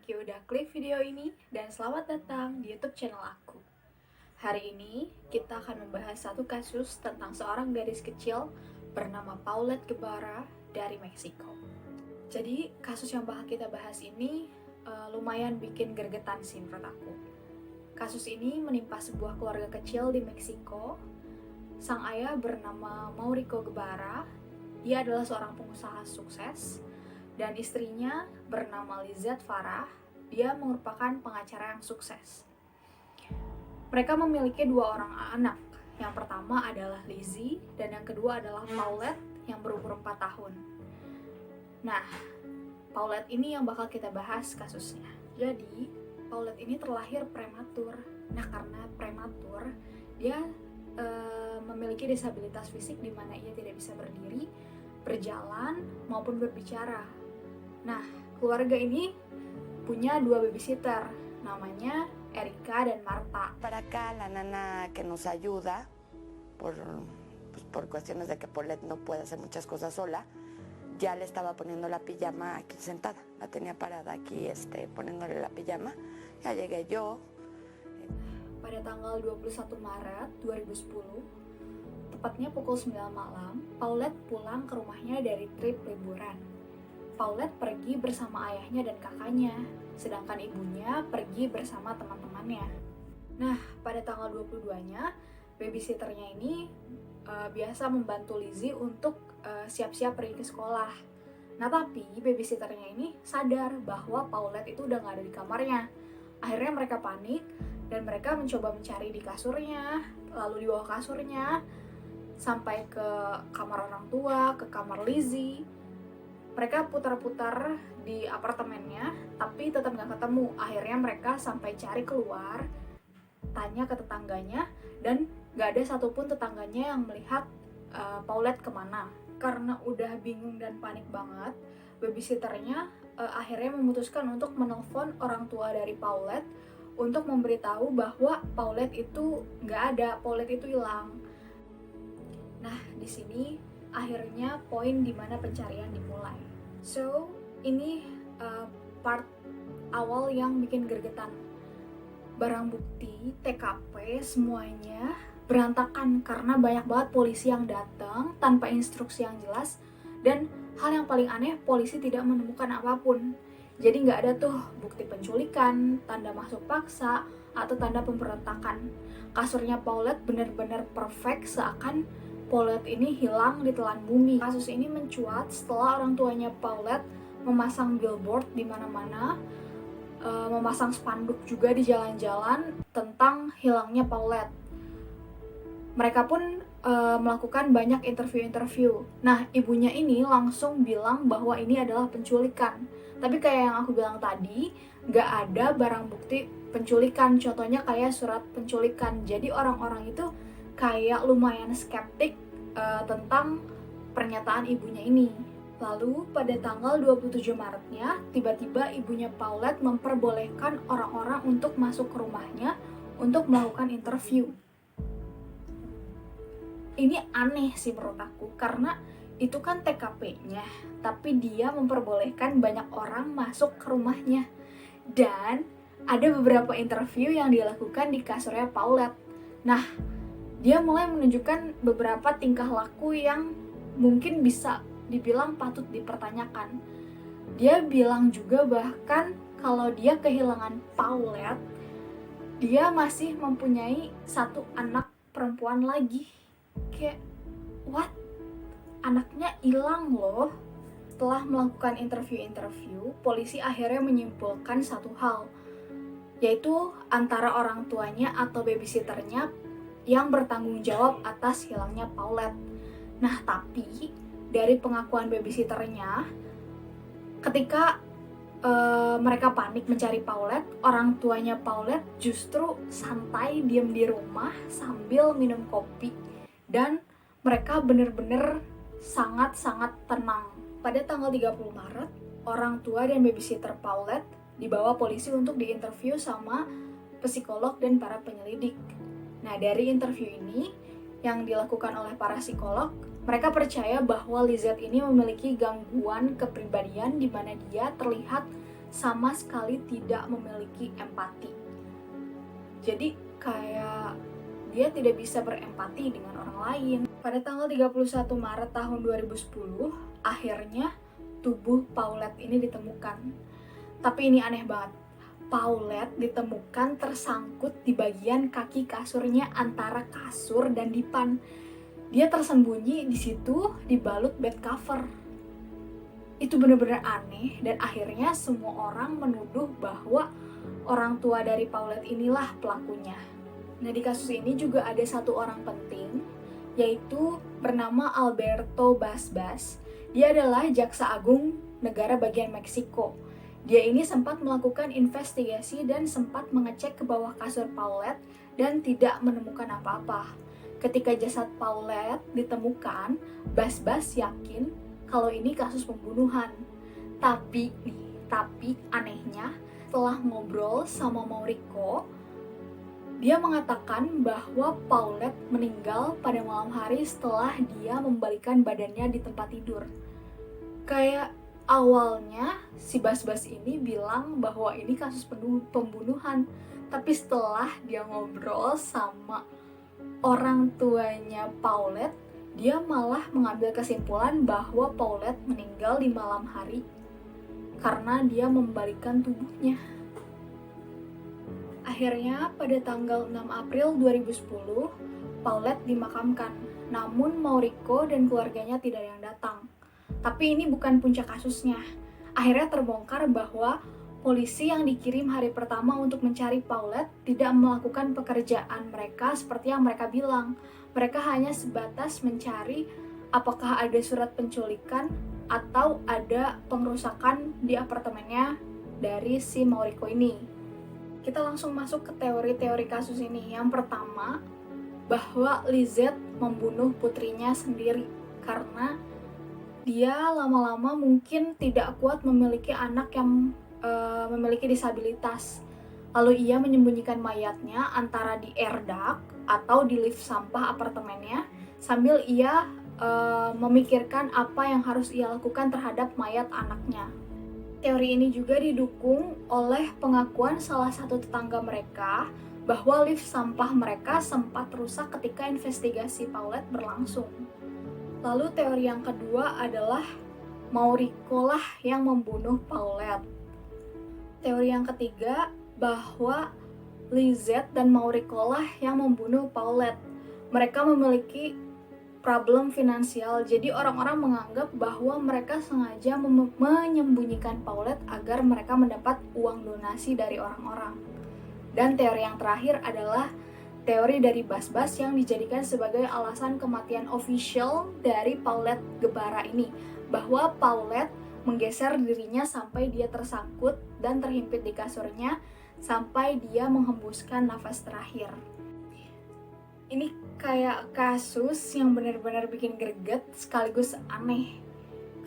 Thank you udah klik video ini dan selamat datang di YouTube channel aku. Hari ini kita akan membahas satu kasus tentang seorang gadis kecil bernama Paulette Guevara dari Meksiko. Jadi kasus yang bakal kita bahas ini lumayan bikin gregetan sih menurut aku. Kasus ini menimpa sebuah keluarga kecil di Meksiko. Sang ayah bernama Mauricio Guevara. Dia adalah seorang pengusaha sukses. Dan istrinya bernama Lizette Farah, dia merupakan pengacara yang sukses. Mereka memiliki dua orang anak. Yang pertama adalah Lizzie, dan yang kedua adalah Paulette yang berumur 4 tahun. Nah, Paulette ini yang bakal kita bahas kasusnya. Jadi, Paulette ini terlahir prematur. Nah, karena prematur, dia memiliki disabilitas fisik di mana ia tidak bisa berdiri, berjalan, maupun berbicara. Nah, keluarga ini punya dua babysitter, namanya Erika dan Marta. Para acá la nana que nos ayuda por cuestiones de que Paulette no puede hacer muchas cosas sola, ya le estaba poniendo la pijama aquí sentada, la tenía parada aquí poniéndole la pijama. Ya llegué yo. Pada tanggal 21 Maret 2010, tepatnya pukul 9 malam, Paulette pulang ke rumahnya dari trip liburan. Paulette pergi bersama ayahnya dan kakaknya, sedangkan ibunya pergi bersama teman-temannya. Nah, pada tanggal 22-nya, babysitternya ini biasa membantu Lizzie untuk siap-siap pergi ke sekolah. Nah, tapi babysitternya ini sadar bahwa Paulette itu udah gak ada di kamarnya. Akhirnya mereka panik, dan mereka mencoba mencari di kasurnya, lalu di bawah kasurnya, sampai ke kamar orang tua, ke kamar Lizzie. Mereka putar-putar di apartemennya, tapi tetap nggak ketemu. Akhirnya mereka sampai cari keluar, tanya ke tetangganya, dan nggak ada satupun tetangganya yang melihat Paulette kemana. Karena udah bingung dan panik banget, babysitternya akhirnya memutuskan untuk menelpon orang tua dari Paulette untuk memberitahu bahwa Paulette itu nggak ada, Paulette itu hilang. Nah, di sini akhirnya poin dimana pencarian dimulai. So, ini part awal yang bikin gregetan. Barang bukti, TKP, semuanya berantakan karena banyak banget polisi yang datang tanpa instruksi yang jelas. Dan hal yang paling aneh, polisi tidak menemukan apapun. Jadi nggak ada tuh bukti penculikan, tanda masuk paksa, atau tanda pemberontakan. Kasurnya Paulette benar-benar perfect, seakan Paulette ini hilang di telan bumi. Kasus ini mencuat setelah orang tuanya Paulette memasang billboard di mana-mana, memasang spanduk juga di jalan-jalan tentang hilangnya Paulette. Mereka pun melakukan banyak interview. Nah, ibunya ini langsung bilang bahwa ini adalah penculikan. Tapi kayak yang aku bilang tadi, nggak ada barang bukti penculikan. Contohnya kayak surat penculikan. Jadi orang-orang itu kayak lumayan skeptik tentang pernyataan ibunya ini. Lalu pada tanggal 27 Maretnya, tiba-tiba ibunya Paulette memperbolehkan orang-orang untuk masuk ke rumahnya untuk melakukan interview. Ini aneh sih menurut aku, karena itu kan TKP-nya, tapi dia memperbolehkan banyak orang masuk ke rumahnya. Dan ada beberapa interview yang dilakukan di kasurnya Paulette. Nah, dia mulai menunjukkan beberapa tingkah laku yang mungkin bisa dibilang patut dipertanyakan. Dia bilang juga bahkan kalau dia kehilangan Paulette, dia masih mempunyai satu anak perempuan lagi. Kayak, what? Anaknya hilang loh. Setelah melakukan interview, polisi akhirnya menyimpulkan satu hal, yaitu antara orang tuanya atau babysitternya yang bertanggung jawab atas hilangnya Paulette. Nah, tapi dari pengakuan babysitternya, ketika mereka panik mencari Paulette, orang tuanya Paulette justru santai diam di rumah sambil minum kopi, dan mereka benar-benar sangat-sangat tenang. Pada tanggal 30 Maret, orang tua dan babysitter Paulette dibawa polisi untuk diinterview sama psikolog dan para penyelidik. Nah, dari interview ini yang dilakukan oleh para psikolog, mereka percaya bahwa Lizette ini memiliki gangguan kepribadian di mana dia terlihat sama sekali tidak memiliki empati. Jadi kayak dia tidak bisa berempati dengan orang lain. Pada tanggal 31 Maret tahun 2010, akhirnya tubuh Paulette ini ditemukan. Tapi ini aneh banget. Paulette ditemukan tersangkut di bagian kaki kasurnya antara kasur dan dipan. Dia tersembunyi di situ dibalut bed cover. Itu benar-benar aneh dan akhirnya semua orang menuduh bahwa orang tua dari Paulette inilah pelakunya. Nah, di kasus ini juga ada satu orang penting, yaitu bernama Alberto Basbas. Dia adalah jaksa agung negara bagian Meksiko. Dia ini sempat melakukan investigasi dan sempat mengecek ke bawah kasur Paulette dan tidak menemukan apa-apa. Ketika jasad Paulette ditemukan, Basbas yakin kalau ini kasus pembunuhan. Tapi anehnya, setelah ngobrol sama Mauricio, dia mengatakan bahwa Paulette meninggal pada malam hari setelah dia membalikkan badannya di tempat tidur. Kayak awalnya si Basbas ini bilang bahwa ini kasus pembunuhan, tapi setelah dia ngobrol sama orang tuanya Paulette, dia malah mengambil kesimpulan bahwa Paulette meninggal di malam hari karena dia membalikkan tubuhnya. Akhirnya pada tanggal 6 April 2010, Paulette dimakamkan, namun Mauricio dan keluarganya tidak ada yang datang. Tapi ini bukan puncak kasusnya. Akhirnya terbongkar bahwa polisi yang dikirim hari pertama untuk mencari Paulette tidak melakukan pekerjaan mereka seperti yang mereka bilang. Mereka hanya sebatas mencari apakah ada surat penculikan atau ada pengerusakan di apartemennya dari si Mauricio ini. Kita langsung masuk ke teori-teori kasus ini. Yang pertama, bahwa Lizette membunuh putrinya sendiri karena dia lama-lama mungkin tidak kuat memiliki anak yang memiliki disabilitas. Lalu ia menyembunyikan mayatnya antara di air duct atau di lift sampah apartemennya sambil ia memikirkan apa yang harus ia lakukan terhadap mayat anaknya. Teori ini juga didukung oleh pengakuan salah satu tetangga mereka bahwa lift sampah mereka sempat rusak ketika investigasi Paulette berlangsung. Lalu teori yang kedua adalah Mauricio lah yang membunuh Paulette. Teori yang ketiga bahwa Lizette dan Mauricio lah yang membunuh Paulette. Mereka memiliki problem finansial, jadi orang-orang menganggap bahwa mereka sengaja menyembunyikan Paulette agar mereka mendapat uang donasi dari orang-orang. Dan teori yang terakhir adalah teori dari Basbas yang dijadikan sebagai alasan kematian official dari Paulette Guevara ini, bahwa Paulette menggeser dirinya sampai dia tersangkut dan terhimpit di kasurnya sampai dia menghembuskan nafas terakhir. Ini kayak kasus yang benar-benar bikin greget sekaligus aneh.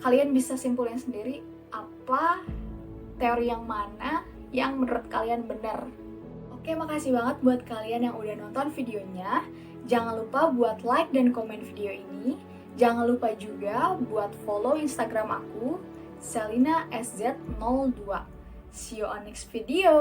Kalian bisa simpulin sendiri apa teori yang mana yang menurut kalian benar. Oke, makasih banget buat kalian yang udah nonton videonya. Jangan lupa buat like dan komen video ini. Jangan lupa juga buat follow Instagram aku, Selina SZ02. See you on next video.